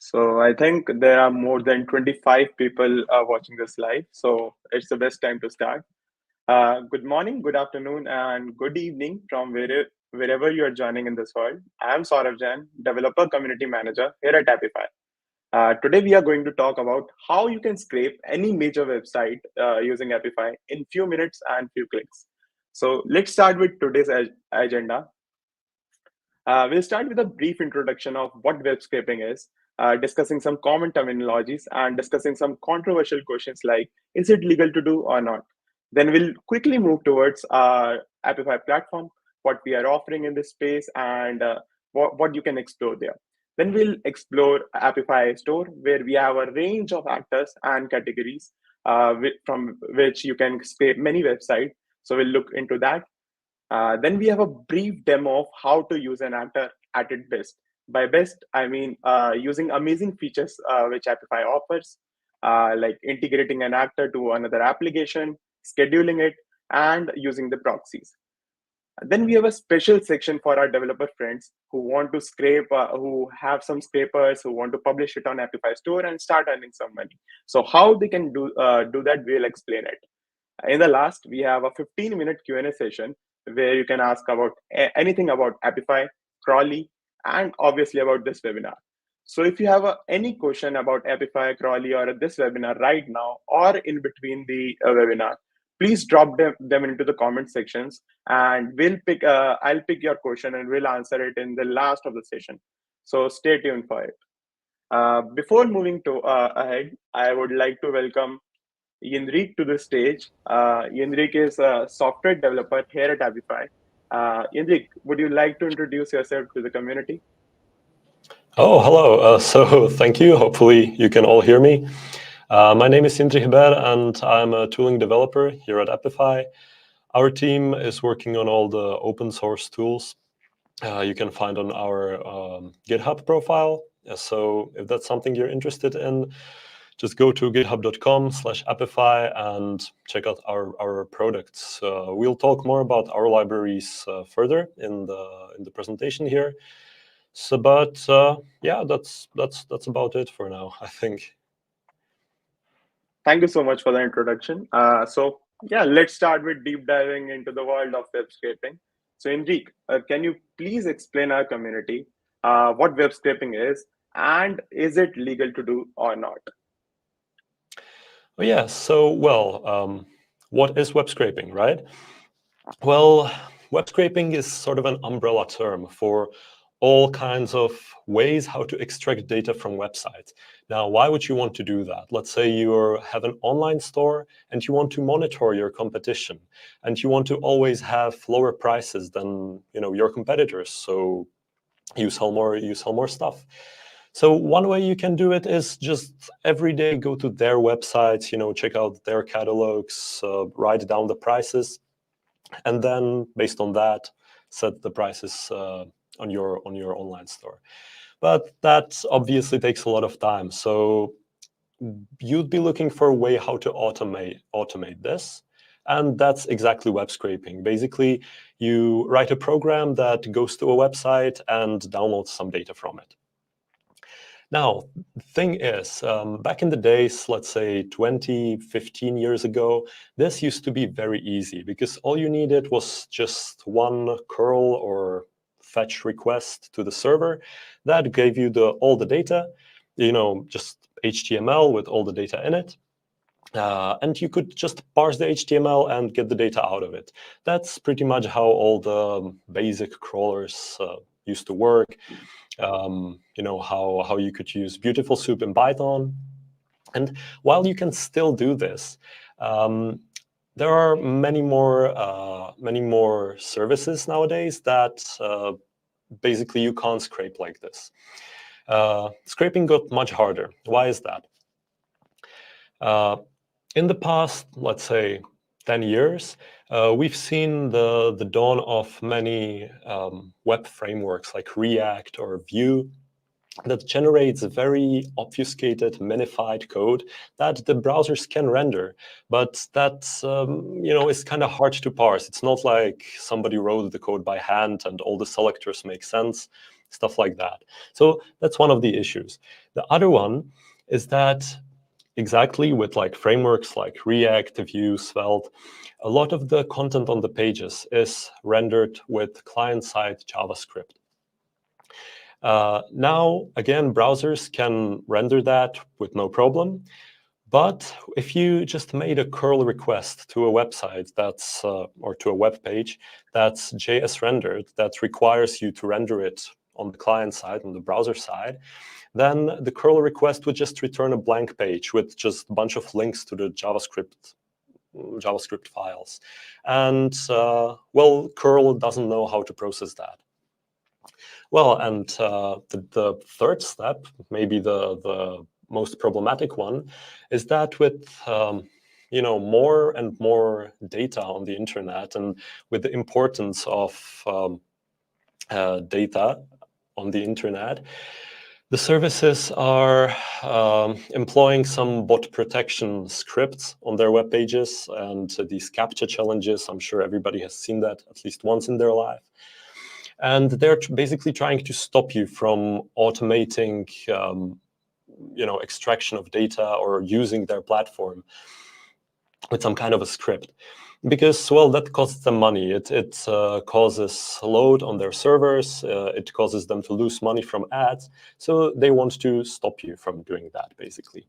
So I think there are more than 25 people watching this live. So it's the best time to start. Good morning, good afternoon, and good evening from wherever you are joining in this world. I am Saurav Jain, Developer Community Manager here at Apify. Today we are going to talk about how you can scrape any major website using Apify in few minutes and few clicks. So let's start with today's agenda. We'll start with a brief introduction of what web scraping is, discussing some common terminologies, and discussing some controversial questions like is it legal to do or not? Then we'll quickly move towards our Apify platform, what we are offering in this space, and what you can explore there. Then we'll explore Apify Store, where we have a range of actors and categories from which you can scrape many websites. So we'll look into that. Then we have a brief demo of how to use an actor at its best. By best, I mean using amazing features which Apify offers, like integrating an actor to another application, scheduling it, and using the proxies. Then we have a special section for our developer friends who want to scrape, who have some scrapers, who want to publish it on Apify Store and start earning some money. So how they can do that, we'll explain it. In the last, we have a 15-minute Q&A session where you can ask about anything about Apify, Crawlee, and obviously about this webinar. So if you have any question about Apify, Crawlee, or this webinar right now, or in between the webinar, please drop them into the comment sections, and I'll pick your question and we'll answer it in the last of the session. So stay tuned for it. Before moving to ahead, I would like to welcome Yendrik to the stage. Yendrik is a software developer here at Apify. Yendrik, would you like to introduce yourself to the community? Oh, hello. So thank you. Hopefully you can all hear me. My name is Sindri Heber, and I'm a tooling developer here at Apify. Our team is working on all the open source tools you can find on our GitHub profile. So if that's something you're interested in, just go to github.com/Apify and check out our products. We'll talk more about our libraries further in the presentation here. So, but yeah, that's about it for now, I think. Thank you so much for the introduction. So yeah, let's start with deep diving into the world of web scraping. So Yendrik, can you please explain our community what web scraping is and is it legal to do or not? Oh, yeah, so, well, what is web scraping, right? Well, web scraping is sort of an umbrella term for all kinds of ways how to extract data from websites. Now, why would you want to do that? Let's say you have an online store and you want to monitor your competition and you want to always have lower prices than your competitors. So you sell more stuff. So one way you can do it is just every day go to their websites, check out their catalogs, write down the prices, and then based on that, set the prices on your online store. But that obviously takes a lot of time. So you'd be looking for a way how to automate this. And that's exactly web scraping. Basically, you write a program that goes to a website and downloads some data from it. Now, the thing is, back in the days, let's say 20, 15 years ago, this used to be very easy because all you needed was just one curl or fetch request to the server that gave you all the data, just HTML with all the data in it. And you could just parse the HTML and get the data out of it. That's pretty much how all the basic crawlers used to work. How you could use Beautiful Soup in Python. And while you can still do this, there are many more services nowadays that basically you can't scrape like this. Scraping got much harder. Why is that? In the past, let's say 10 years, we've seen the dawn of many web frameworks like React or Vue that generates very obfuscated, minified code that the browsers can render, but that is kind of hard to parse. It's not like somebody wrote the code by hand and all the selectors make sense. stuff like that. So that's one of the issues. The other one is that exactly with like frameworks like React, Vue, Svelte, a lot of the content on the pages is rendered with client-side JavaScript. Now, again, browsers can render that with no problem. But if you just made a curl request to a website that's, or to a web page that's JS rendered, that requires you to render it on the client side, on the browser side, then the curl request would just return a blank page with just a bunch of links to the JavaScript files. And, well, curl doesn't know how to process that. Well, and the third step, maybe the most problematic one, is that with more and more data on the internet, and with the importance of data on the internet, the services are employing some bot protection scripts on their web pages, and these CAPTCHA challenges. I'm sure everybody has seen that at least once in their life. And they're basically trying to stop you from automating, extraction of data or using their platform with some kind of a script, because, well, that costs them money. It causes load on their servers. It causes them to lose money from ads. So they want to stop you from doing that, basically.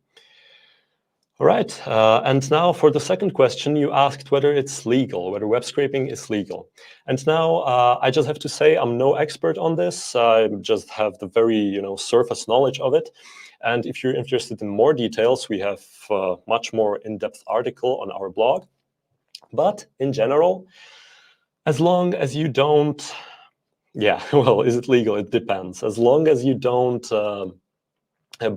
All right, and now for the second question, you asked whether it's legal, whether web scraping is legal. And now I just have to say I'm no expert on this. I just have the very surface knowledge of it. And if you're interested in more details, we have a much more in-depth article on our blog. But in general, as long as you don't, well, is it legal? It depends. As long as you don't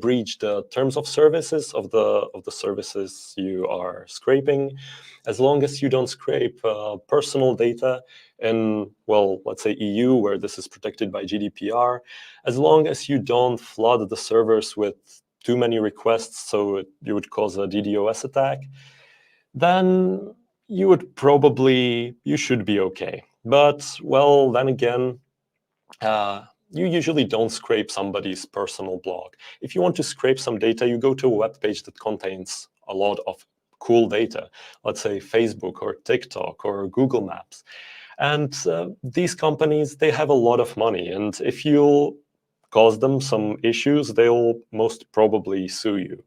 breach the terms of services of the services you are scraping, as long as you don't scrape personal data in, well, let's say EU, where this is protected by GDPR, as long as you don't flood the servers with too many requests so you would cause a DDoS attack, then you should be okay. But, well, then again, you usually don't scrape somebody's personal blog. If you want to scrape some data, you go to a web page that contains a lot of cool data, let's say Facebook or TikTok or Google Maps. And these companies, they have a lot of money. And if you'll cause them some issues, they'll most probably sue you.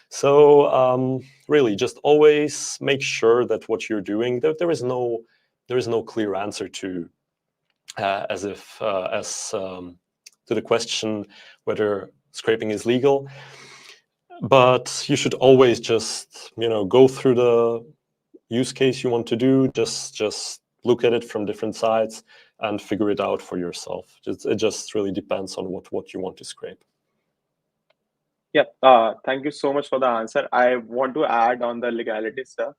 So really, just always make sure that what you're doing, there is no clear answer to to the question whether scraping is legal. But you should always just go through the use case you want to do. Just look at it from different sides and figure it out for yourself. It just really depends on what you want to scrape. Yeah, thank you so much for the answer. I want to add on the legality stuff.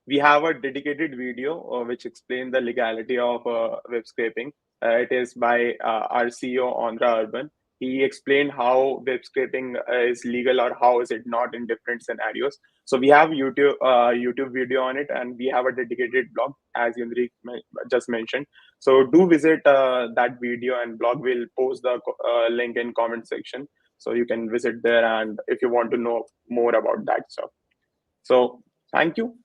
We have a dedicated video which explains the legality of web scraping. It is by our CEO, Andra Urban. He explained how web scraping is legal or how is it not in different scenarios. So we have YouTube video on it, and we have a dedicated blog, as Yundri just mentioned. So do visit that video and blog. Will post the link in comment section, so you can visit there, and if you want to know more about that stuff. So thank you.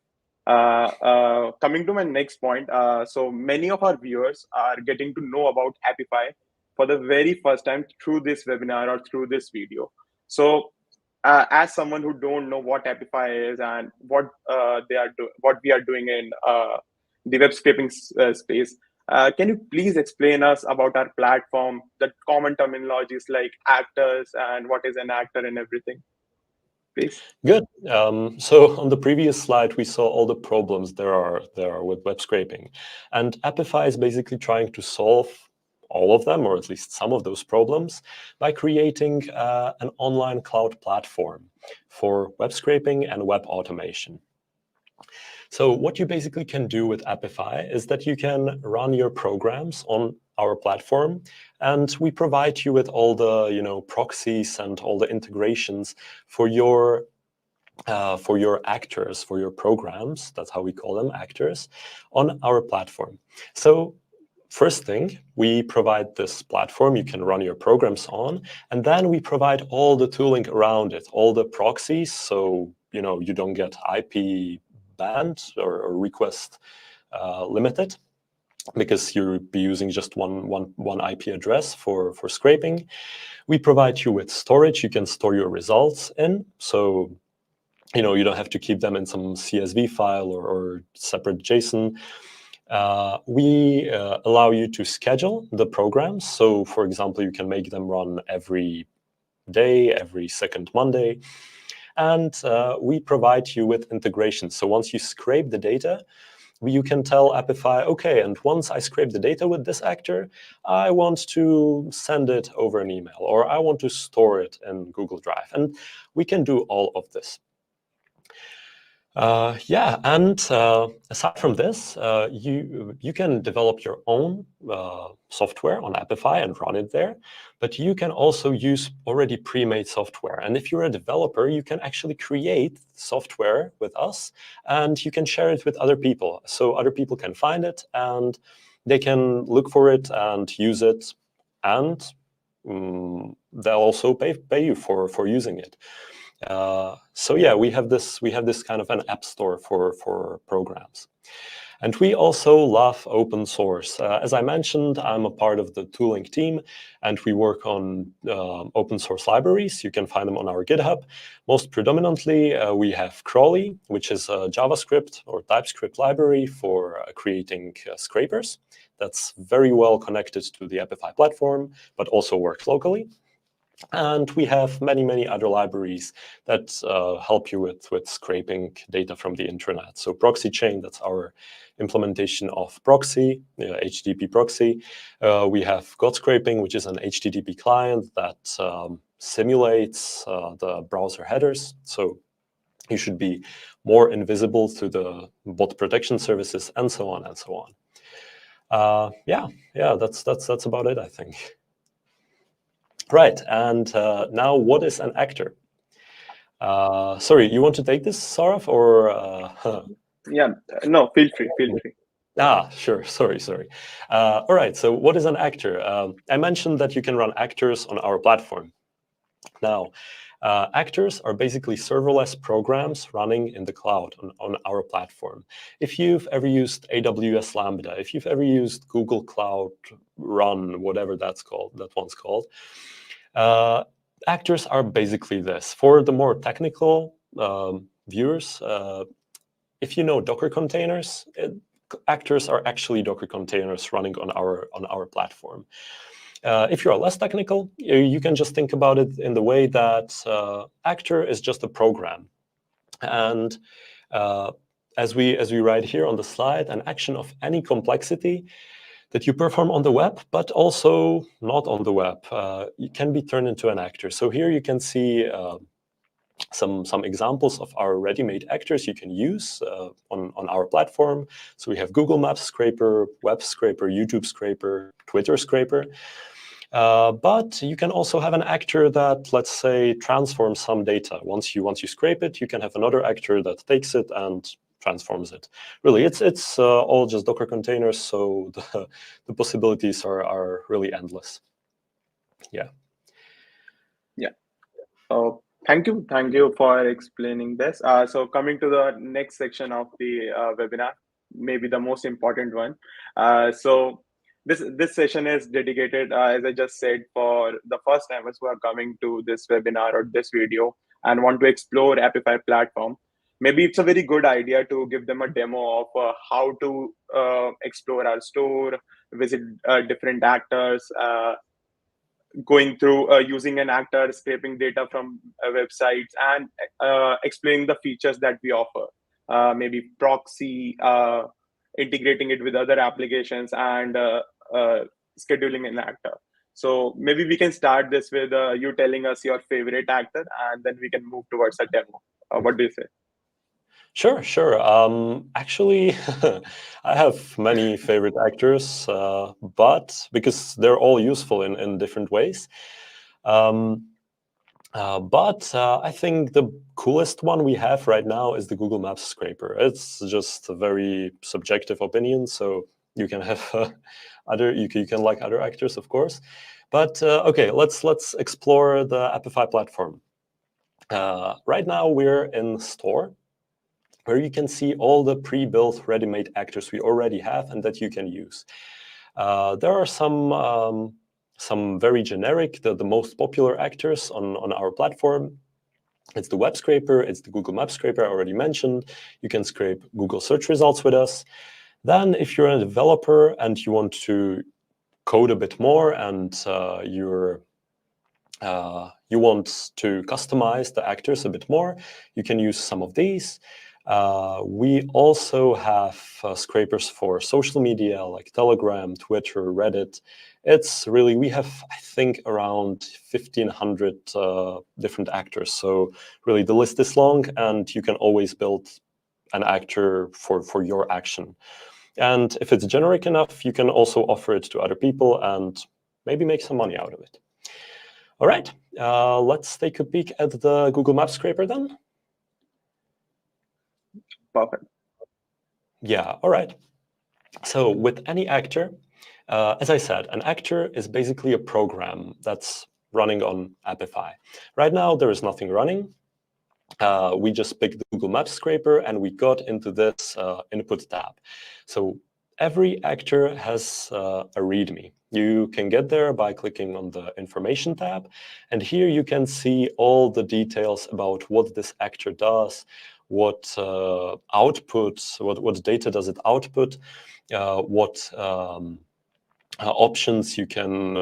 Coming to my next point, so many of our viewers are getting to know about Apify for the very first time through this webinar or through this video. So, as someone who don't know what Apify is and what what we are doing in the web scraping space, can you please explain us about our platform, the common terminologies like actors and what is an actor and everything, please? Good. So on the previous slide, we saw all the problems there are with web scraping, and Apify is basically trying to solve all of them, or at least some of those problems, by creating an online cloud platform for web scraping and web automation. So what you basically can do with Apify is that you can run your programs on our platform, and we provide you with all the proxies and all the integrations for your actors, for your programs. That's how we call them, actors, on our platform. So first thing, we provide this platform you can run your programs on, and then we provide all the tooling around it, all the proxies, so you don't get IP banned or request limited, because you'll be using just one IP address for scraping. We provide you with storage you can store your results in, so you don't have to keep them in some CSV file or separate JSON. We allow you to schedule the programs. So, for example, you can make them run every day, every second Monday. And we provide you with integration. So once you scrape the data, you can tell Apify, okay, and once I scrape the data with this actor, I want to send it over an email, or I want to store it in Google Drive. And we can do all of this. And aside from this, you can develop your own software on Apify and run it there, but you can also use already pre-made software. And if you're a developer, you can actually create software with us, and you can share it with other people. So other people can find it, and they can look for it and use it, and they'll also pay you for using it. So yeah, we have this kind of an app store for programs. And we also love open source. As I mentioned, I'm a part of the tooling team, and we work on open source libraries. You can find them on our GitHub. Most predominantly, we have Crawlee, which is a JavaScript or TypeScript library for creating scrapers. That's very well connected to the Apify platform, but also works locally. And we have many other libraries that help you with scraping data from the intranet. So Proxy Chain, that's our implementation of proxy, HTTP proxy. We have God Scraping, which is an HTTP client that simulates the browser headers. So you should be more invisible to the bot protection services, and so on and so on. Yeah, that's about it, I think. Right, and now what is an actor? Sorry, you want to take this, Saraf, or? Yeah, no, feel free. Sure, sorry. All right, so what is an actor? I mentioned that you can run actors on our platform. Now, actors are basically serverless programs running in the cloud on our platform. If you've ever used AWS Lambda, if you've ever used Google Cloud Run, whatever that one's called, actors are basically this. For the more technical viewers, if you know Docker containers, actors are actually Docker containers running on our platform. If you're less technical, you can just think about it in the way that actor is just a program. And as we write here on the slide, an action of any complexity that you perform on the web, but also not on the web, it can be turned into an actor. So here you can see some examples of our ready-made actors you can use on our platform. So we have Google Maps scraper, web scraper, YouTube scraper, Twitter scraper. But you can also have an actor that, let's say, transforms some data. Once you scrape it, you can have another actor that takes it and transforms it. Really, it's all just Docker containers, so the possibilities are really endless. Yeah. Thank you for explaining this. So coming to the next section of the webinar, maybe the most important one. So this session is dedicated, as I just said, for the first timers who are coming to this webinar or this video and want to explore Apify platform. Maybe it's a very good idea to give them a demo of how to explore our store, visit different actors, going through using an actor, scraping data from websites, and explaining the features that we offer. Maybe proxy, integrating it with other applications, and scheduling an actor. So maybe we can start this with you telling us your favorite actor, and then we can move towards a demo. What do you say? Sure. Actually, I have many favorite actors, but because they're all useful in different ways. But I think the coolest one we have right now is the Google Maps scraper. It's just a very subjective opinion, so You can have you can like other actors, of course. But okay, let's explore the Apify platform. Right now we're in store, where you can see all the pre-built, ready-made actors we already have and that you can use. There are some very generic, the most popular actors on our platform. It's the web scraper, it's the Google Map scraper I already mentioned. You can scrape Google search results with us. Then if you're a developer and you want to code a bit more and you want to customize the actors a bit more, you can use some of these. We also have scrapers for social media like Telegram, Twitter, Reddit. It's really, we have, I think, around 1,500 different actors. So really the list is long and you can always build an actor for your action. And if it's generic enough, you can also offer it to other people and maybe make some money out of it. All right, let's take a peek at the Google Maps scraper then. Perfect. Yeah, all right. So with any actor, as I said, an actor is basically a program that's running on Apify. Right now, there is nothing running. We just picked the Google Maps scraper and we got into this input tab. So every actor has a README. You can get there by clicking on the information tab. And here you can see all the details about what this actor does, what outputs, what data does it output, what options you can,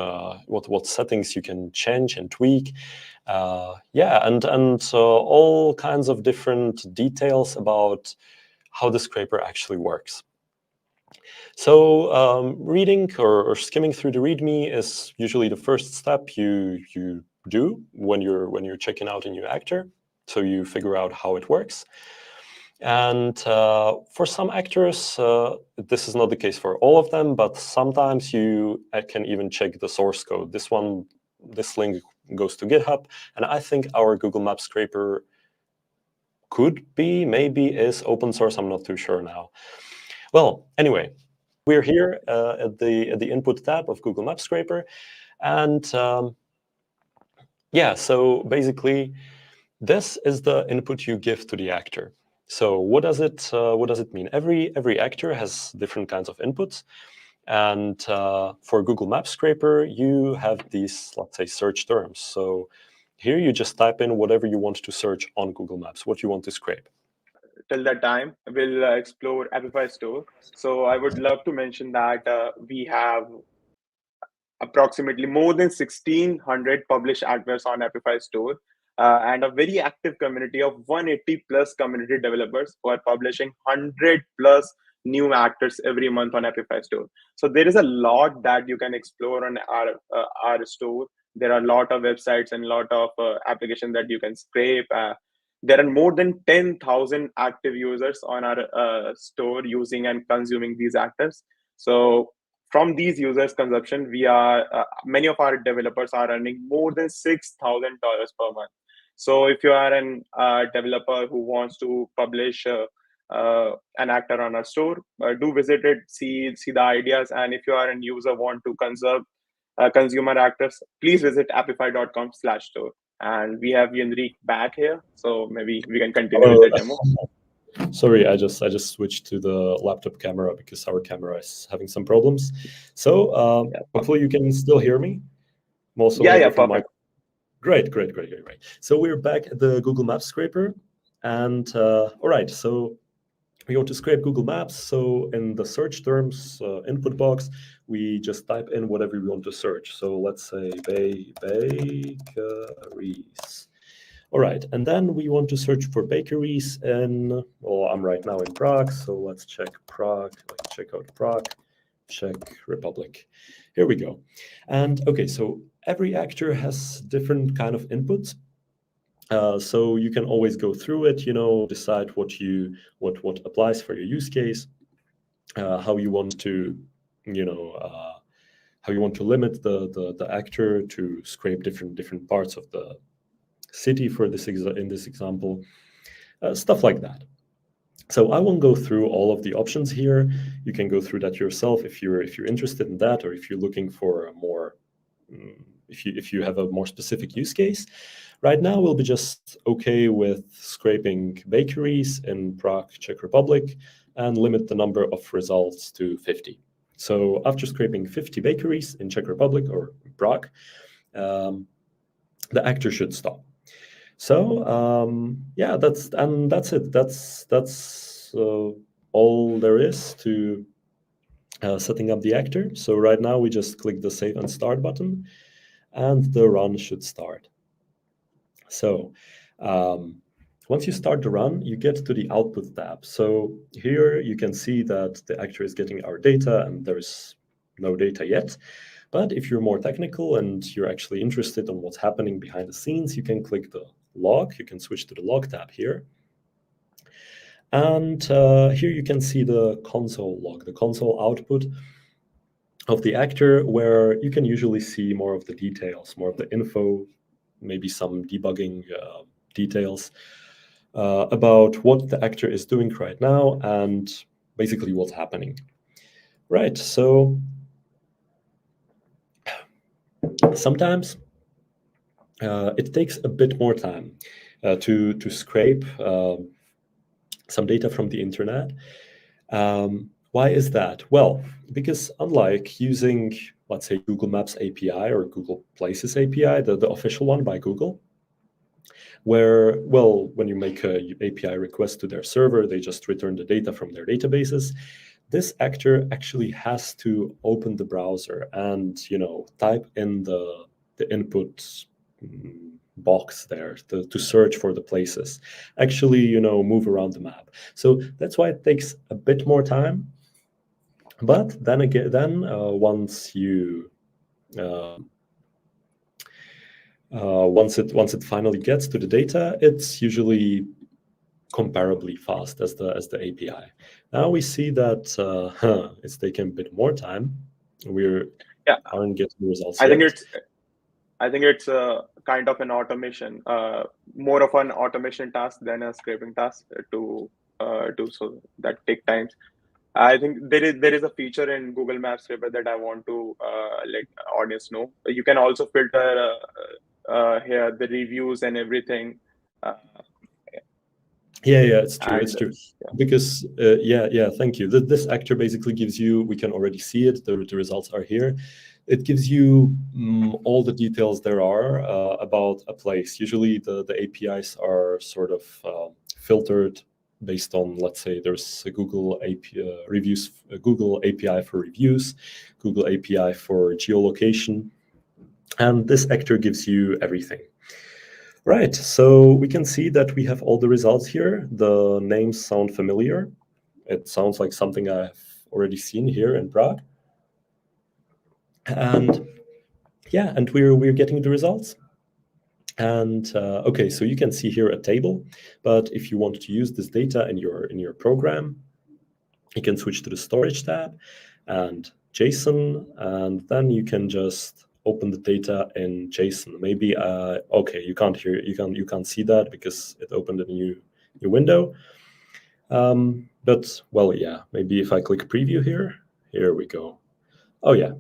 what settings you can change and tweak. Yeah, and all kinds of different details about how the scraper actually works. So reading or skimming through the README is usually the first step you do when you're checking out a new actor. So you figure out how it works. And for some actors, this is not the case for all of them, but sometimes you can even check the source code. This link goes to GitHub, and I think our Google Maps scraper maybe is open source. I'm not too sure now. Well, anyway, we're here at the input tab of Google Maps scraper, and yeah, so basically, this is the input you give to the actor. So what does it mean? Every actor has different kinds of inputs, and for Google Maps scraper, you have these, let's say, search terms. So here you just type in whatever you want to search on Google Maps, what you want to scrape. Till that time, we'll explore Apify Store. So I would love to mention that we have approximately more than 1,600 published actors on Apify Store, and a very active community of 180 plus community developers who are publishing 100 plus new actors every month on Apify Store. So there is a lot that you can explore on our store. There are a lot of websites and a lot of applications that you can scrape. There are more than 10,000 active users on our store using and consuming these actors. So from these users consumption, we are many of our developers are earning more than $6,000 per month. So if you are an developer who wants to publish an actor on our store, do visit it, see the ideas, and if you are an user want to conserve consumer actors, please visit apify.com/store. And we have Yenrik back here, so maybe we can continue with the demo. Sorry, I just switched to the laptop camera because our camera is having some problems. So hopefully you can still hear me. I'm also Yeah, perfect. Great. So we're back at the Google Maps scraper, and all right. So we want to scrape Google Maps. So in the search terms input box, we just type in whatever we want to search. So let's say bakeries. All right, and then we want to search for bakeries in, well, I'm right now in Prague, so let's check Prague, let's check out Prague, Czech Republic. Here we go. And okay, so every actor has different kind of inputs. So you can always go through it, decide what applies for your use case, how you want to, how you want to limit the actor to scrape different parts of the city for this in this example, stuff like that. So I won't go through all of the options here. You can go through that yourself if you're interested in that, or if you're looking for a more if you have a more specific use case. Right now, we'll be just okay with scraping bakeries in Prague, Czech Republic, and limit the number of results to 50. So after scraping 50 bakeries in Czech Republic or Prague, the actor should stop. So yeah, that's it. That's all there is to setting up the actor. So right now we just click the Save and Start button, and the run should start. So once you start the run, you get to the Output tab. So here you can see that the actor is getting our data, and there's no data yet. But if you're more technical and you're actually interested in what's happening behind the scenes, you can click the log. You can switch to the log tab here. And here you can see the console log, the console output of the actor, where you can usually see more of the details, more of the info, maybe some debugging details about what the actor is doing right now and basically what's happening. Right, so sometimes it takes a bit more time to scrape some data from the internet. Why is that? Well, because unlike using, let's say, Google Maps API or Google Places API, the official one by Google, where, well, when you make a API request to their server, they just return the data from their databases. This actor actually has to open the browser and, type in the input box there to search for the places, actually, move around the map. So that's why it takes a bit more time. But then again, once you once it finally gets to the data, it's usually comparably fast as the API. Now we see that it's taken a bit more time. Aren't getting results yet. I think it's a kind of an automation, more of an automation task than a scraping task to do, so that take times. I think there is a feature in Google Maps Scraper that I want to let audience know. You can also filter here the reviews and everything. Yeah, it's true. It's true. Yeah. Because thank you. This actor basically gives you. We can already see it. The results are here. It gives you all the details there are about a place. Usually, the APIs are sort of filtered based on, let's say, there's a Google API reviews, a Google API for reviews, Google API for geolocation, and this actor gives you everything. Right, so we can see that we have all the results here. The names sound familiar. It sounds like something I've already seen here in Prague. And yeah, and we're getting the results. And okay, so you can see here a table, but if you want to use this data in your program, you can switch to the storage tab and JSON, and then you can just open the data in JSON. Maybe okay, you can't see that because it opened a new window. But well, yeah, maybe if I click preview here we go. Oh yeah.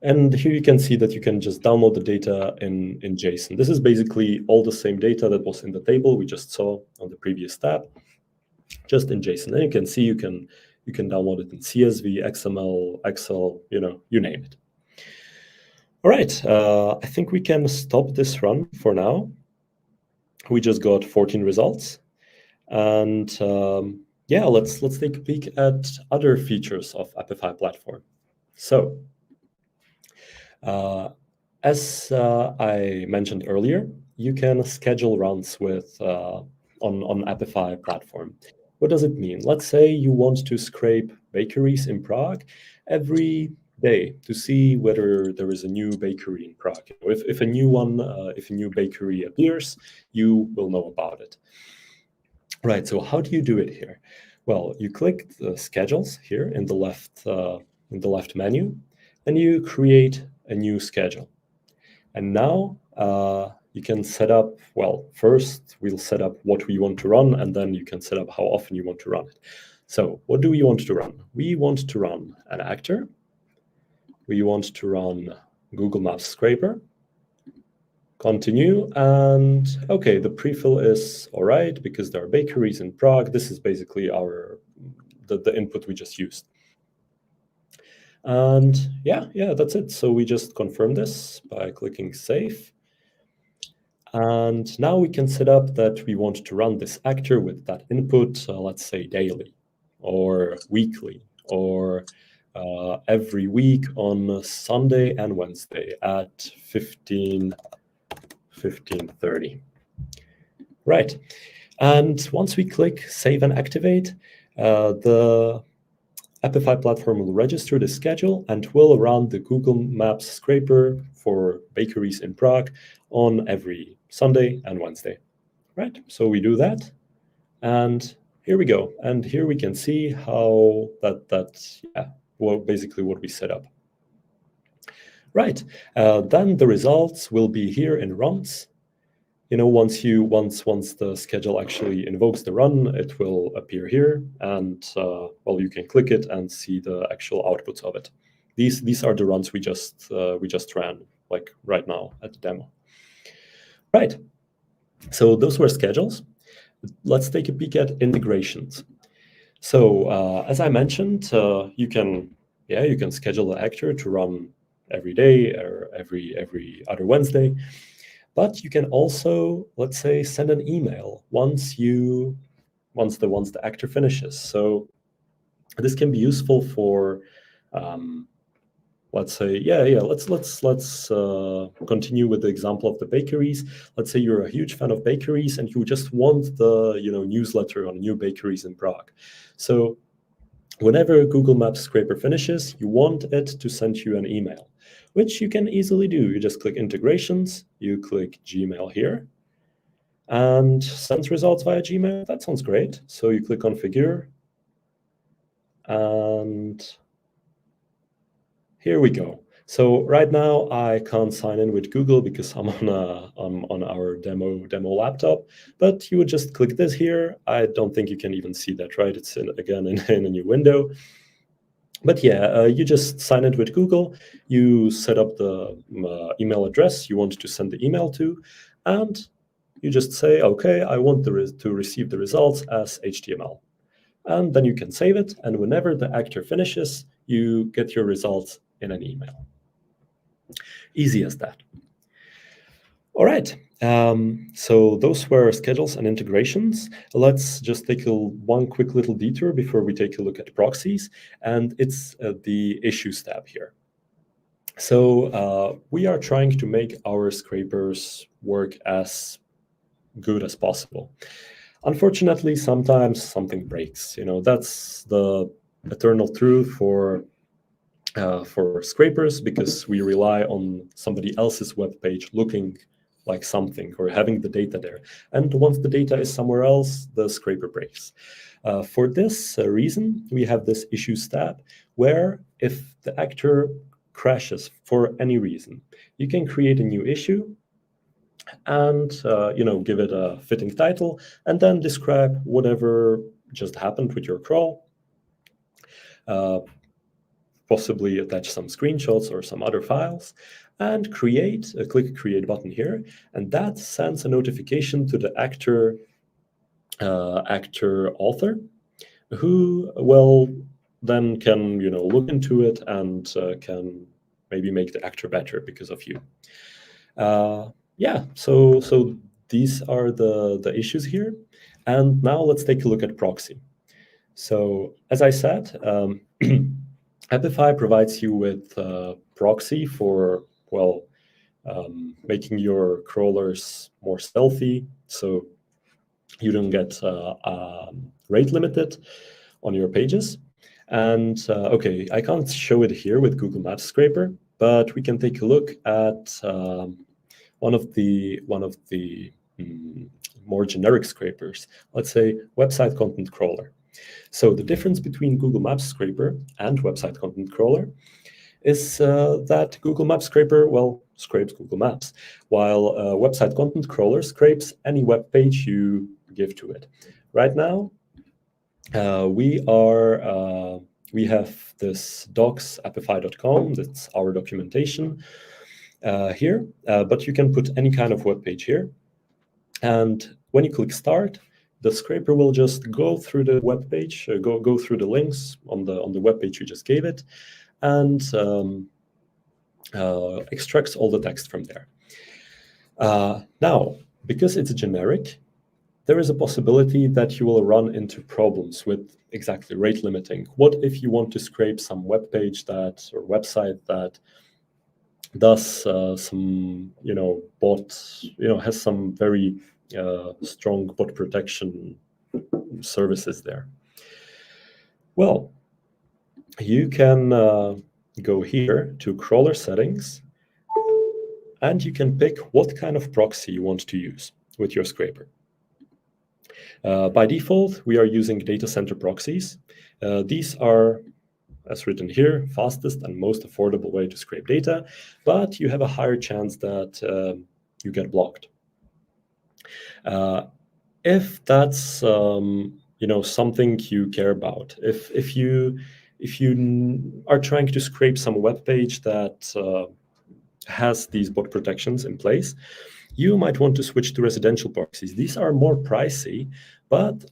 And here you can see that you can just download the data in JSON. This is basically all the same data that was in the table we just saw on the previous tab, just in JSON. And you can see you can download it in CSV, XML, Excel, you name it. All right, I think we can stop this run for now. We just got 14 results. And yeah, let's take a peek at other features of Apify platform. So as I mentioned earlier, you can schedule runs with on Apify platform. What does it mean? Let's say you want to scrape bakeries in Prague every day to see whether there is a new bakery in Prague. If a new bakery appears, you will know about it. Right. So how do you do it here? Well, you click the schedules here in the left menu, and you create a new schedule. And now you can set up, well, first we'll set up what we want to run, and then you can set up how often you want to run it. So what do we want to run? We want to run an actor. We want to run Google Maps Scraper. Continue, and okay, the prefill is all right because there are bakeries in Prague. This is basically the input we just used. And yeah, that's it. So we just confirm this by clicking save. And now we can set up that we want to run this actor with that input, let's say daily or weekly or every week on Sunday and Wednesday at 15:30. Right. And once we click save and activate, the Apify platform will register the schedule and will run the Google Maps scraper for bakeries in Prague on every Sunday and Wednesday. Right. So we do that. And here we go. And here we can see how basically what we set up. Right. Then the results will be here in runs. Once the schedule actually invokes the run, it will appear here, and you can click it and see the actual outputs of it. These are the runs we just ran, like right now at the demo. Right. So those were schedules. Let's take a peek at integrations. So as I mentioned, you can schedule an actor to run every day or every other Wednesday. But you can also, let's say, send an email once the actor finishes. So this can be useful for, let's say, let's continue with the example of the bakeries. Let's say you're a huge fan of bakeries and you just want the newsletter on new bakeries in Prague. So whenever Google Maps Scraper finishes, you want it to send you an email, which you can easily do. You just click integrations, you click Gmail here, and sends results via Gmail. That sounds great. So you click configure, and here we go. So right now I can't sign in with Google because I'm on our demo laptop, but you would just click this here. I don't think you can even see that, right? It's again in a new window. But yeah, you just sign it with Google, you set up the email address you want to send the email to, and you just say, okay, I want to receive the results as HTML. And then you can save it, and whenever the actor finishes, you get your results in an email. Easy as that. All right, so those were schedules and integrations. Let's just take one quick little detour before we take a look at proxies, and it's the issues tab here. So we are trying to make our scrapers work as good as possible. Unfortunately, sometimes something breaks. That's the eternal truth for scrapers, because we rely on somebody else's web page looking like something or having the data there. And once the data is somewhere else, the scraper breaks. For this reason, we have this issues tab, where if the actor crashes for any reason, you can create a new issue and give it a fitting title, and then describe whatever just happened with your crawl. Possibly attach some screenshots or some other files, and click create button here, and that sends a notification to the actor author, who then can look into it and can maybe make the actor better because of you. So these are the issues here, and now let's take a look at proxy. So as I said, Apify provides you with proxy for making your crawlers more stealthy, so you don't get rate limited on your pages. And okay, I can't show it here with Google Maps Scraper, but we can take a look at one of the more generic scrapers. Let's say website content crawler. So the difference between Google Maps Scraper and website content crawler is that Google Maps Scraper, scrapes Google Maps, while website content crawler scrapes any web page you give to it. Right now, we have this docs apify.com. That's our documentation here, but you can put any kind of web page here. And when you click start, the scraper will just go through the web page, go through the links on the web page you just gave it, and extracts all the text from there. Now, because it's generic, there is a possibility that you will run into problems with exactly rate limiting. What if you want to scrape some web page that or website that does some bot has some very strong bot protection services there? Well, you can go here to crawler settings, and you can pick what kind of proxy you want to use with your scraper. By default, we are using data center proxies. These are, as written here, fastest and most affordable way to scrape data, but you have a higher chance that you get blocked. If that's something you care about, if you are trying to scrape some web page that has these bot protections in place, you might want to switch to residential proxies. These are more pricey, but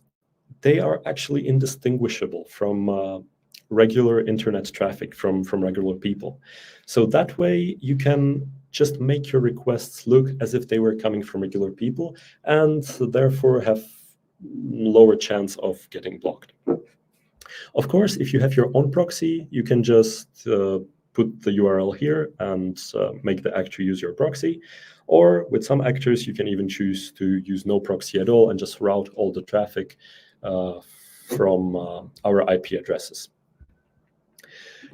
they are actually indistinguishable from regular internet traffic from regular people. So that way you can just make your requests look as if they were coming from regular people, and therefore have lower chance of getting blocked. Of course, if you have your own proxy, you can just put the URL here and make the actor use your proxy. Or with some actors, you can even choose to use no proxy at all and just route all the traffic from our IP addresses.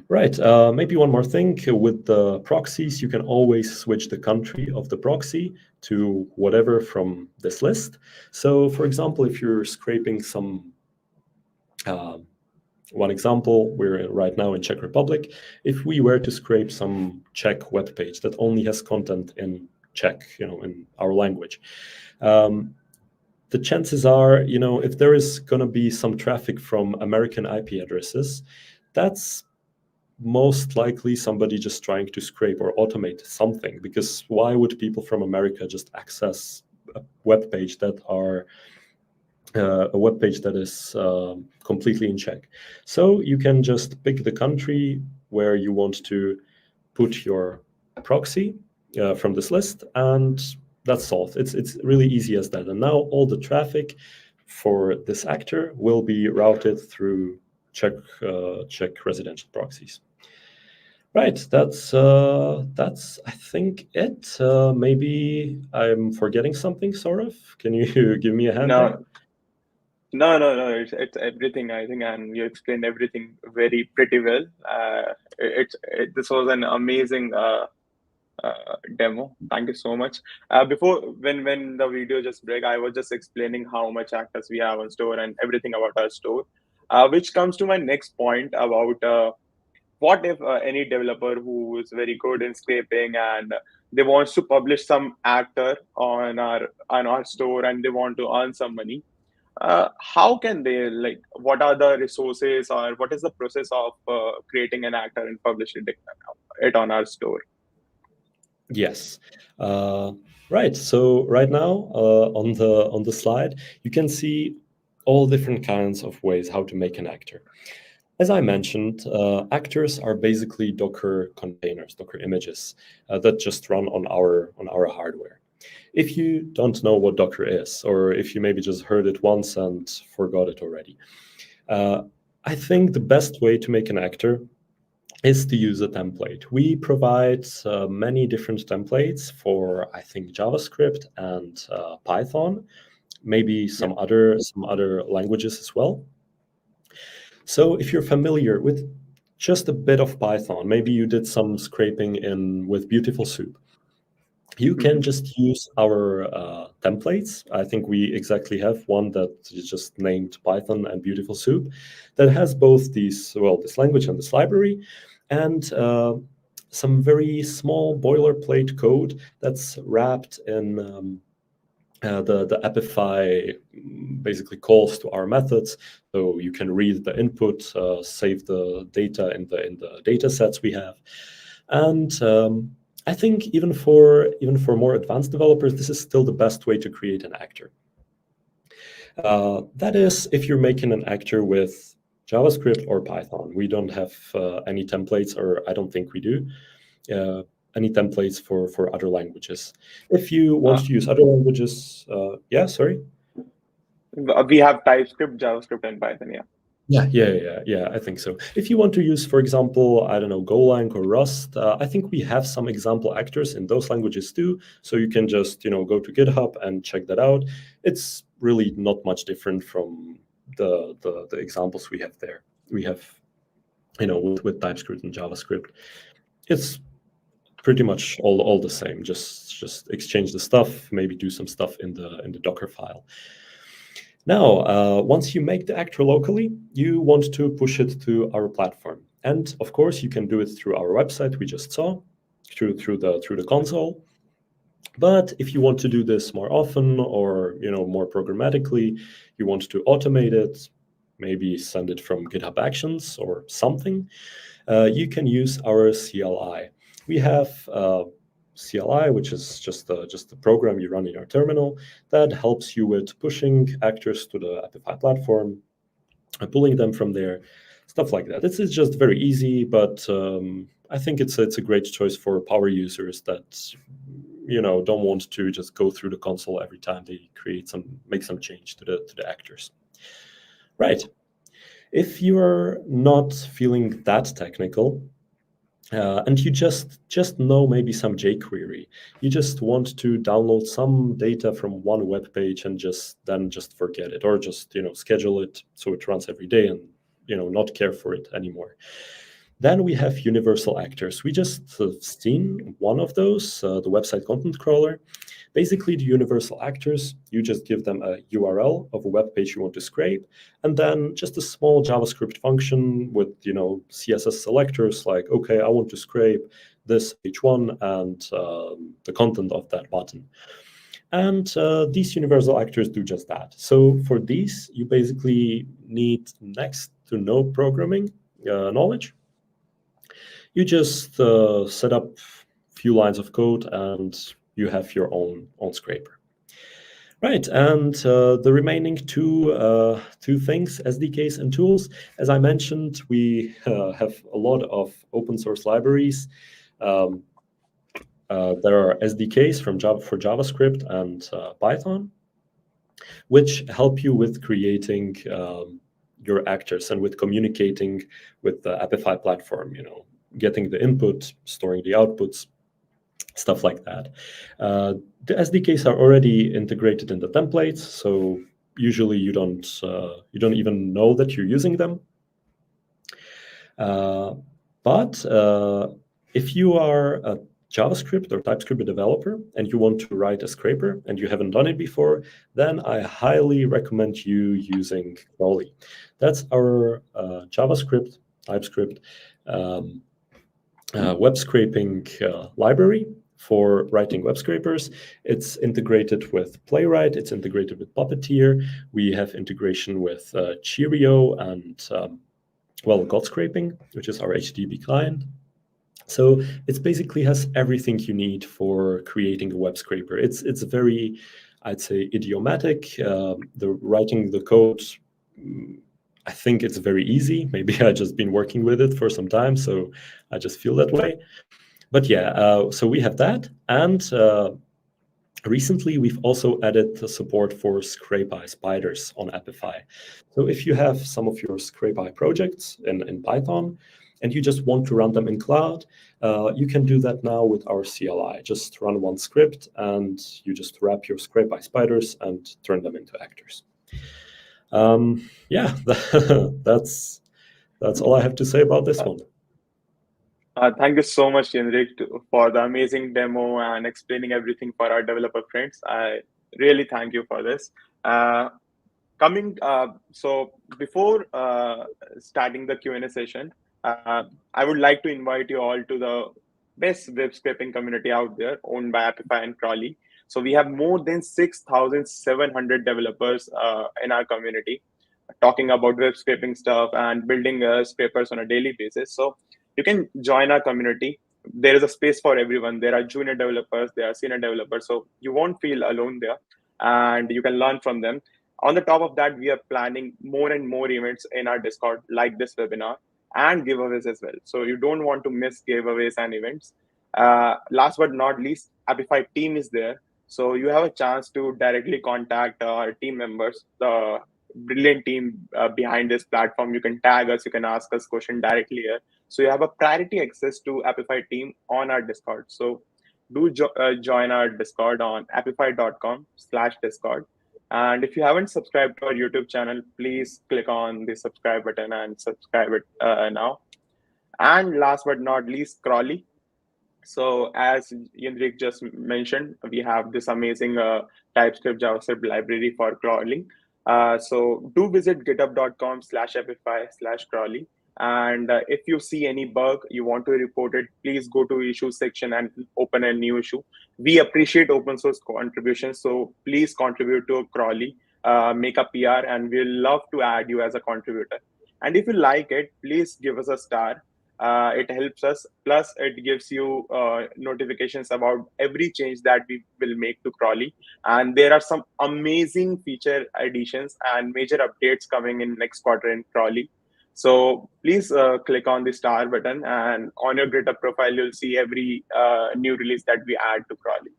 Right, maybe one more thing. With the proxies, you can always switch the country of the proxy to whatever from this list. So for example, if you're scraping some, one example, we're right now in Czech Republic. If we were to scrape some Czech web page that only has content in Czech, in our language, the chances are, if there is going to be some traffic from American IP addresses, that's most likely somebody just trying to scrape or automate something, because why would people from America just access a web page that is completely in Czech? So you can just pick the country where you want to put your proxy from this list, and that's solved. It's really easy as that. And now all the traffic for this actor will be routed through Czech residential proxies. Right, that's I think it. Maybe I'm forgetting something, sort of. Can you give me a hand there? No. It's everything, I think, and you explained everything very pretty well. This was an amazing demo. Thank you so much. Before, when the video just break, I was just explaining how much actors we have on store and everything about our store, which comes to my next point about what if any developer who is very good in scraping and they wants to publish some actor on our store and they want to earn some money. How can they, what are the resources or what is the process of creating an actor and publishing it on our store? Yes. Right. So right now on the slide, you can see all different kinds of ways how to make an actor. As I mentioned, actors are basically Docker containers, Docker images that just run on our hardware. If you don't know what Docker is, or if you maybe just heard it once and forgot it already, I think the best way to make an actor is to use a template. We provide many different templates for, I think, JavaScript and Python, maybe some other languages as well. So if you're familiar with just a bit of Python, maybe you did some scraping with Beautiful Soup, you can just use our templates. I think we exactly have one that is just named Python and Beautiful Soup that has both this language and this library. And some very small boilerplate code that's wrapped in the Apify basically calls to our methods. So you can read the input, save the data in the data sets we have. And I think even for more advanced developers, this is still the best way to create an actor. That is, if you're making an actor with JavaScript or Python. We don't have any templates, or I don't think we do, any templates for other languages. If you want to use other languages, yeah, sorry? We have TypeScript, JavaScript, and Python, yeah. Yeah, I think so. If you want to use, for example, I don't know, Golang or Rust, I think we have some example actors in those languages too. So you can just, go to GitHub and check that out. It's really not much different from the examples we have there. We have, with TypeScript and JavaScript. It's pretty much all the same. Just exchange the stuff, maybe do some stuff in the Docker file. Now, once you make the actor locally, you want to push it to our platform. And of course, you can do it through our website we just saw, through the console. But if you want to do this more often or more programmatically, you want to automate it, maybe send it from GitHub Actions or something, you can use our CLI. We have CLI, which is just the program you run in your terminal that helps you with pushing actors to the Apify platform, pulling them from there, stuff like that. This is just very easy, but I think it's a great choice for power users that don't want to just go through the console every time they make some change to the actors. Right. If you are not feeling that technical, and you just know maybe some jQuery, you just want to download some data from one web page and just forget it, or just schedule it so it runs every day and not care for it anymore. Then we have universal actors. We just seen one of those, the website content crawler. Basically, the universal actors, you just give them a URL of a web page you want to scrape, and then just a small JavaScript function with CSS selectors like, okay, I want to scrape this H1 and the content of that button. And these universal actors do just that. So for these, you basically need next to no programming knowledge. You just set up a few lines of code and you have your own scraper. Right, and the remaining two things, SDKs and tools. As I mentioned, we have a lot of open source libraries. There are SDKs for JavaScript and Python, which help you with creating your actors and with communicating with the Apify platform, getting the input, storing the outputs, stuff like that. The SDKs are already integrated in the templates, so usually you don't even know that you're using them. But if you are a JavaScript or TypeScript developer and you want to write a scraper and you haven't done it before, then I highly recommend you using Crawlee. That's our JavaScript, TypeScript web scraping library for writing web scrapers. It's integrated with Playwright. It's integrated with Puppeteer. We have integration with Cheerio and God Scraping, which is our HTTP client. So it basically has everything you need for creating a web scraper. It's very, I'd say, idiomatic. The writing the code, I think it's very easy. Maybe I've just been working with it for some time, so I just feel that way. But yeah, so we have that. And recently, we've also added the support for scrapeye spiders on Apify. So if you have some of your scrapeye projects in Python, and you just want to run them in cloud, you can do that now with our CLI. Just run one script, and you just wrap your scrapeye spiders and turn them into actors. Yeah, that's all I have to say about this one. Thank you so much, Henrik, for the amazing demo and explaining everything for our developer friends. I really thank you for this. So before starting the Q&A session, I would like to invite you all to the best web scraping community out there, owned by Apify and Crawlee. So we have more than 6,700 developers in our community talking about web scraping stuff and building scrapers on a daily basis. So you can join our community. There is a space for everyone. There are junior developers, there are senior developers, so you won't feel alone there, and you can learn from them. On the top of that, we are planning more and more events in our Discord, like this webinar, and giveaways as well. So you don't want to miss giveaways and events. Last but not least, Apify team is there. So you have a chance to directly contact our team members, the brilliant team behind this platform. You can tag us, you can ask us question directly here. So you have a priority access to Apify team on our Discord. So do join our Discord on apify.com/Discord. And if you haven't subscribed to our YouTube channel, please click on the subscribe button and subscribe it now. And last but not least, Crawlee. So as Yendrik just mentioned, we have this amazing TypeScript JavaScript library for crawling. So do visit github.com/apify/crawley. And if you see any bug, you want to report it, please go to issue section and open a new issue. We appreciate open source contributions, so please contribute to Crawlee, make a PR, and we'll love to add you as a contributor. And if you like it, please give us a star. It helps us. Plus, it gives you notifications about every change that we will make to Crawlee. And there are some amazing feature additions and major updates coming in next quarter in Crawlee. So please click on the star button, and on your GitHub profile, you'll see every new release that we add to Crawlee.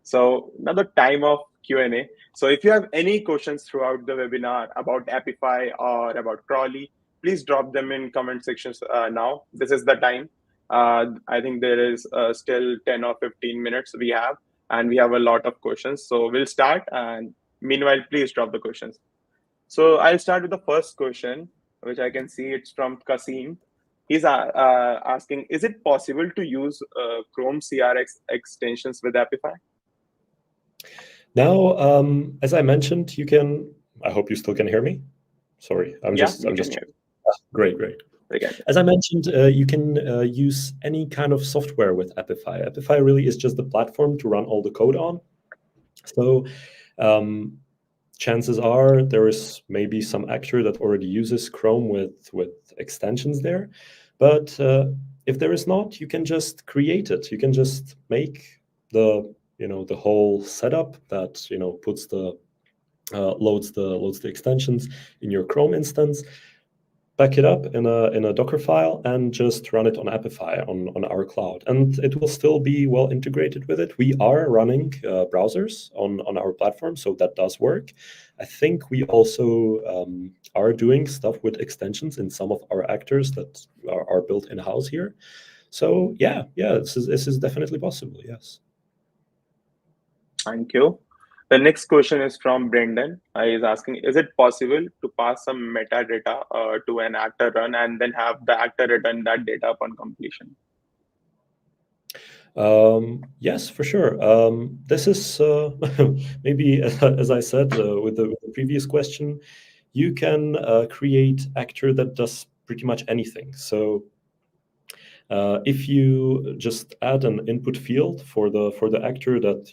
So now the time of Q&A. So if you have any questions throughout the webinar about Apify or about Crawlee, please drop them in comment sections now. This is the time. I think there is still 10 or 15 minutes we have, and we have a lot of questions. So we'll start, and meanwhile, please drop the questions. So I'll start with the first question, which I can see it's from Kasim. He's asking, is it possible to use Chrome CRX extensions with Apify? Now, as I mentioned, you can, I hope you still can hear me. Sorry, I'm just great. As I mentioned, you can use any kind of software with Apify. Apify really is just the platform to run all the code on. So chances are there is maybe some actor that already uses Chrome with extensions there. But if there is not, you can just create it. You can just make the whole setup that puts the loads the extensions in your Chrome instance, back it up in a Docker file, and just run it on Apify on our cloud, and it will still be well integrated with it. We are running browsers on our platform, so that does work. I think we also are doing stuff with extensions in some of our actors that are built in-house here. So yeah, this is definitely possible. Yes. Thank you. The next question is from Brendan. He's asking, is it possible to pass some metadata to an actor run and then have the actor return that data upon completion? Yes, for sure. This is maybe, as I said with the previous question, you can create actor that does pretty much anything. So if you just add an input field for the actor that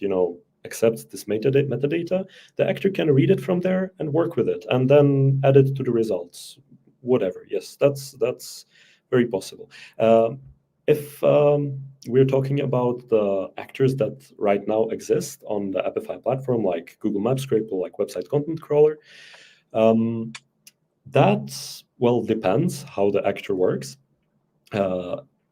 accepts this metadata, the actor can read it from there and work with it, and then add it to the results. Whatever. Yes, that's very possible. If we're talking about the actors that right now exist on the Apify platform, like Google Maps Scraper, like Website Content Crawler, that depends how the actor works.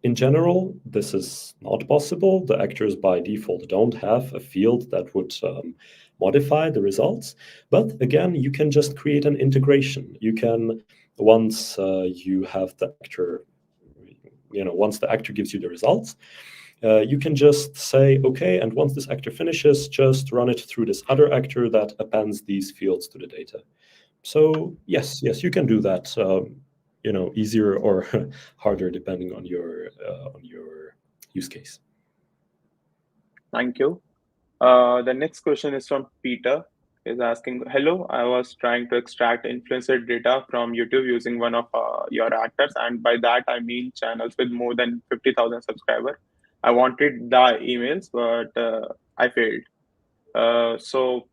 In general, this is not possible. The actors by default don't have a field that would modify the results. But again, you can just create an integration. You can, once you have the actor, once the actor gives you the results, you can just say, okay, and once this actor finishes, just run it through this other actor that appends these fields to the data. So yes, you can do that. Easier or harder depending on your use case. Thank you. The next question is from Peter. Is asking, hello, I was trying to extract influencer data from YouTube using one of your actors, and by that I mean channels with more than 50,000 subscribers. I wanted the emails, but I failed. So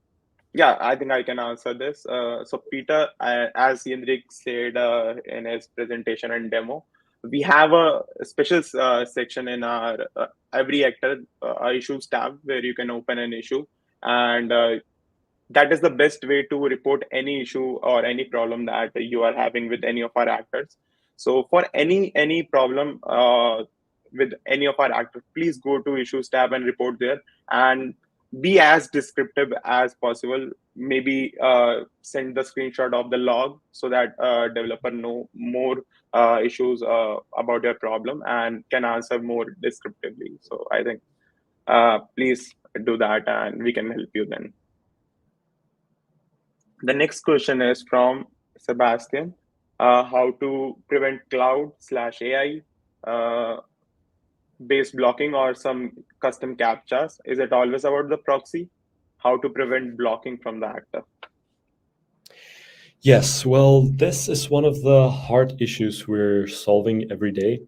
yeah, I think I can answer this. So Peter, as Yendrik said in his presentation and demo, we have a special section in our every actor issues tab where you can open an issue, and that is the best way to report any issue or any problem that you are having with any of our actors. So for any problem with any of our actors, please go to issues tab and report there, and be as descriptive as possible. Maybe send the screenshot of the log so that developer know more issues about your problem and can answer more descriptively. So I think please do that and we can help you then. The next question is from Sebastian. How to prevent cloud/AI based blocking or some custom captchas? Is it always about the proxy? How to prevent blocking from the actor? Yes, well, this is one of the hard issues we're solving every day.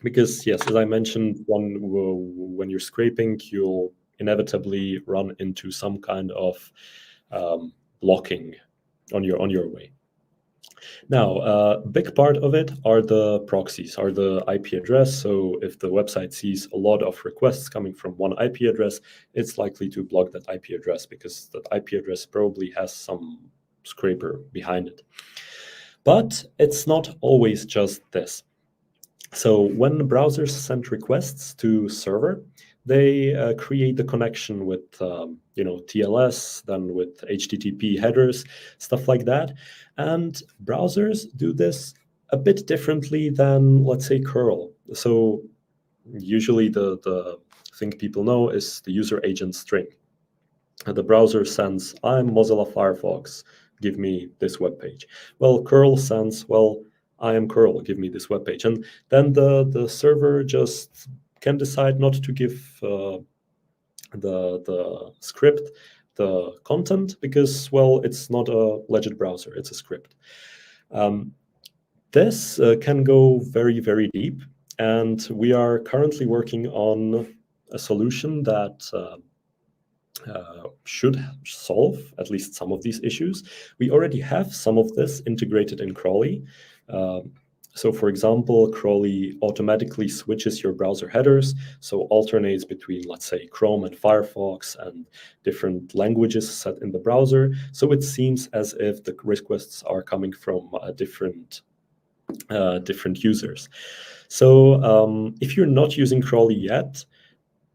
Because, yes, as I mentioned, when you're scraping, you'll inevitably run into some kind of blocking on your way. Now, a big part of it are the proxies, are the IP address. So if the website sees a lot of requests coming from one IP address, it's likely to block that IP address because that IP address probably has some scraper behind it. But it's not always just this. So when browsers send requests to server, they create the connection with TLS, then with HTTP headers, stuff like that. And browsers do this a bit differently than, let's say, curl. So usually the thing people know is the user agent string. The browser sends, I'm Mozilla Firefox, give me this web page. Well, curl sends, well, I am curl, give me this web page. And then the server just can decide not to give the script the content because, well, it's not a legit browser, it's a script. This can go very, very deep. And we are currently working on a solution that should solve at least some of these issues. We already have some of this integrated in Crawlee. So for example, Crawlee automatically switches your browser headers, so alternates between, let's say, Chrome and Firefox and different languages set in the browser. So it seems as if the requests are coming from different users. So if you're not using Crawlee yet,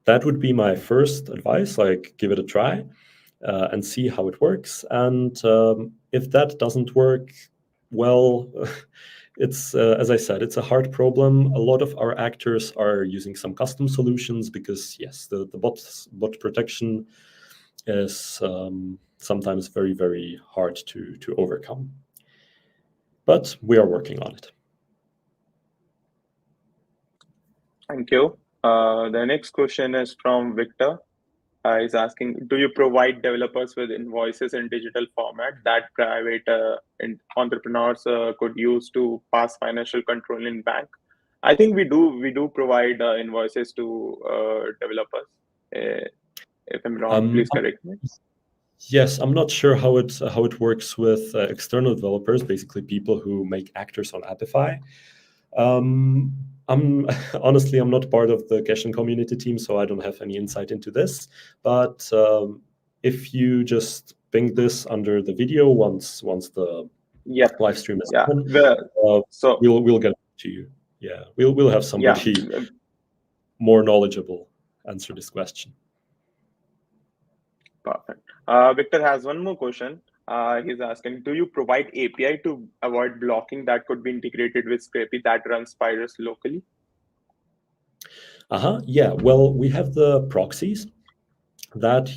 that would be my first advice, like give it a try and see how it works. And if that doesn't work, well, it's, as I said, it's a hard problem. A lot of our actors are using some custom solutions because, yes, the bot protection is sometimes very, very hard to overcome. But we are working on it. Thank you. The next question is from Victor. He's asking, do you provide developers with invoices in digital format that private entrepreneurs could use to pass financial control in bank? I think we do provide invoices to developers. If I'm wrong, please correct me. Yes, I'm not sure how it works with external developers, basically people who make actors on Apify. I'm not part of the caching community team, so I don't have any insight into this. But if you just ping this under the video once the live stream is done, so we'll get to you. Yeah, we'll have somebody more knowledgeable answer this question. Perfect. Victor has one more question. He's asking, do you provide API to avoid blocking that could be integrated with Scrapy that runs Spiders locally? Yeah, well, we have the proxies that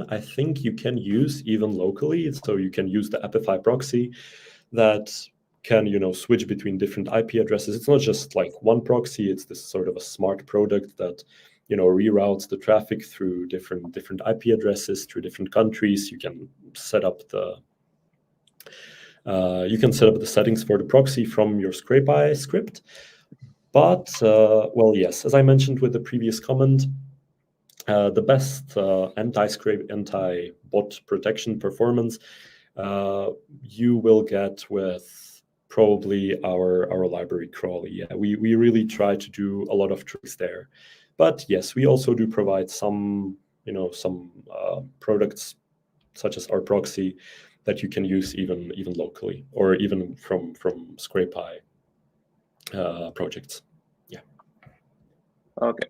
I think you can use even locally. So you can use the Apify proxy that can, switch between different IP addresses. It's not just like one proxy, it's this sort of a smart product that reroutes the traffic through different IP addresses through different countries. You can set up the settings for the proxy from your Scrapy script. But, well, yes, as I mentioned with the previous comment, the best anti-bot protection performance you will get with probably our library Crawlee. Yeah, we really try to do a lot of tricks there. But yes, we also do provide some products such as our proxy that you can use even locally or even from Scrapey projects. Yeah. Okay.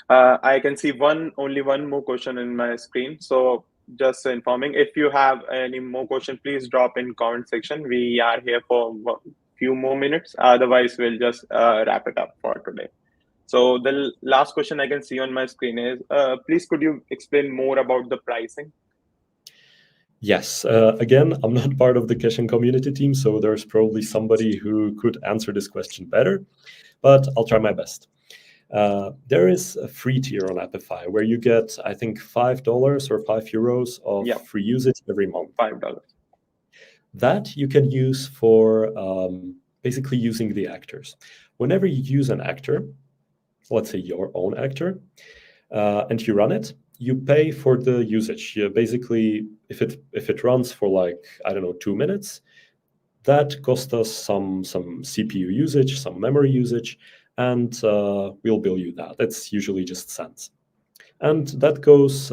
I can see only one more question in my screen. So just informing, if you have any more question, please drop in comment section. We are here for a few more minutes. Otherwise, we'll just wrap it up for today. So the last question I can see on my screen is, please could you explain more about the pricing? Yes. Again, I'm not part of the caching community team, so there's probably somebody who could answer this question better, but I'll try my best. There is a free tier on Apify where you get, I think, $5 or €5 of free usage every month. $5. That you can use for basically using the actors. Whenever you use an actor, let's say your own actor, and you run it, you pay for the usage. Basically, if it runs for like, I don't know, 2 minutes, that costs us some CPU usage, some memory usage, and we'll bill you that. That's usually just cents. And that goes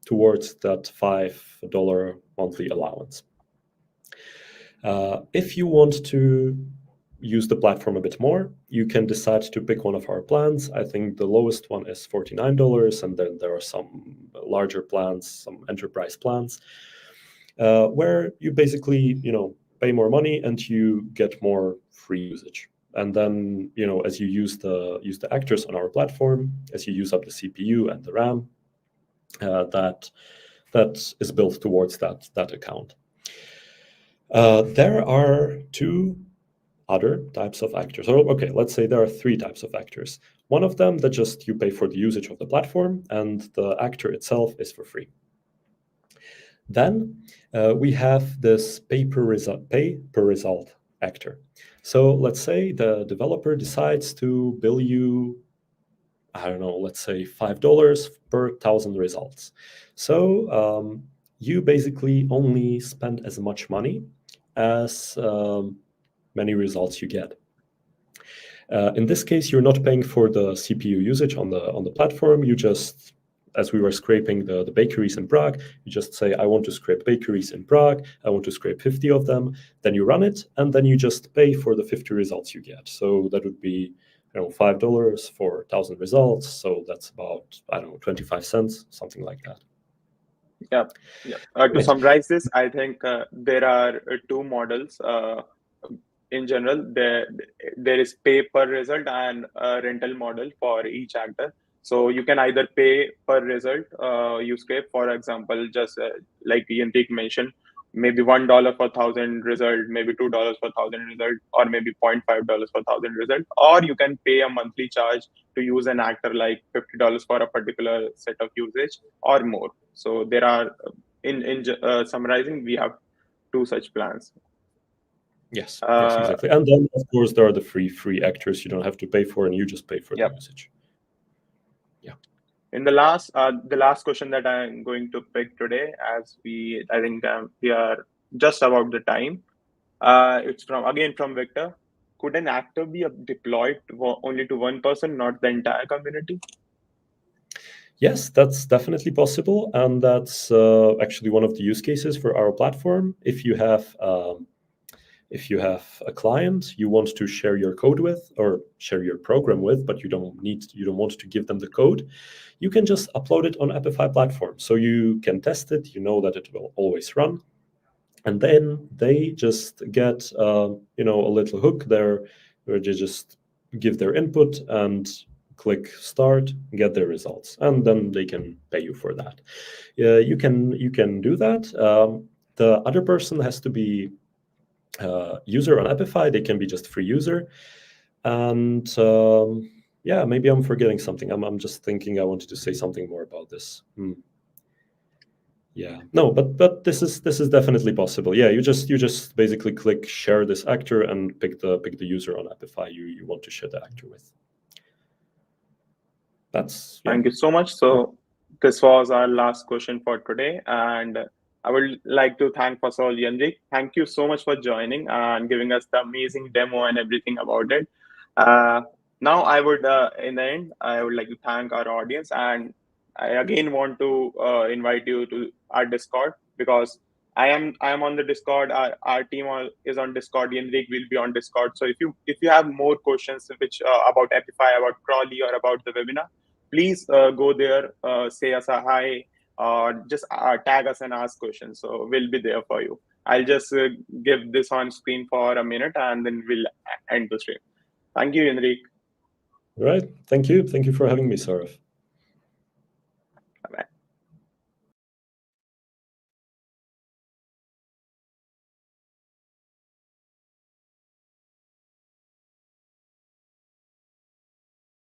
towards that $5 monthly allowance. If you want to use the platform a bit more, you can decide to pick one of our plans. I think the lowest one is $49, and then there are some larger plans, some enterprise plans, where you basically, pay more money and you get more free usage. And then, as you use the actors on our platform, as you use up the CPU and the RAM, that is built towards that account. There are two other types of actors. Okay, let's say there are three types of actors. One of them that just you pay for the usage of the platform, and the actor itself is for free. Then we have this pay per result actor. So let's say the developer decides to bill you, I don't know, let's say $5 per 1,000 results. So you basically only spend as much money as many results you get. In this case, you're not paying for the CPU usage on the platform. You just, as we were scraping the bakeries in Prague, you just say, I want to scrape bakeries in Prague. I want to scrape 50 of them. Then you run it, and then you just pay for the 50 results you get. So that would be, $5 for 1,000 results. So that's about, 25 cents, something like that. Yeah. To summarize this, I think there are two models. In general, there is pay per result and a rental model for each actor. So you can either pay per result you scrape. For example, just like Yantik mentioned, maybe $1 for 1,000 result, maybe $2 for 1,000 result, or maybe $0.5 for 1,000 result. Or you can pay a monthly charge to use an actor, like $50 for a particular set of usage or more. So there are, in summarizing, we have two such plans. Yes, exactly. And then, of course, there are the free actors you don't have to pay for, and you just pay for the usage. Yeah. In the last question that I'm going to pick today, as I think we are just about the time. It's from Victor. Could an actor be deployed only to one person, not the entire community? Yes, that's definitely possible, and that's actually one of the use cases for our platform. If you have a client you want to share your code with or share your program with, but you don't want to give them the code, you can just upload it on Apify platform. So you can test it, that it will always run. And then they just get a little hook there where they just give their input and click start, get their results, and then they can pay you for that. You can do that. The other person has to be user on Apify. They can be just free user. And maybe I'm forgetting something. I'm just thinking I wanted to say something more about this. Yeah, no, but this is definitely possible. Yeah, you just basically click share this actor and pick the user on Apify you want to share the actor with. That's Thank you so much. So this was our last question for today, and I would like to thank first of all Yanrik. Thank you so much for joining and giving us the amazing demo and everything about it. Uh, Now I would, in the end, I would like to thank our audience, and I again want to invite you to our Discord because I am on the Discord. Our team is on Discord. Yanrik will be on Discord. So if you have more questions which about Apify, about Crawlee, or about the webinar, please go there, say us a hi, or just tag us and ask questions. So we'll be there for you. I'll just give this on screen for a minute and then we'll end the stream. Thank you, Enrique. right. Thank you. Thank you for having me, Saurav.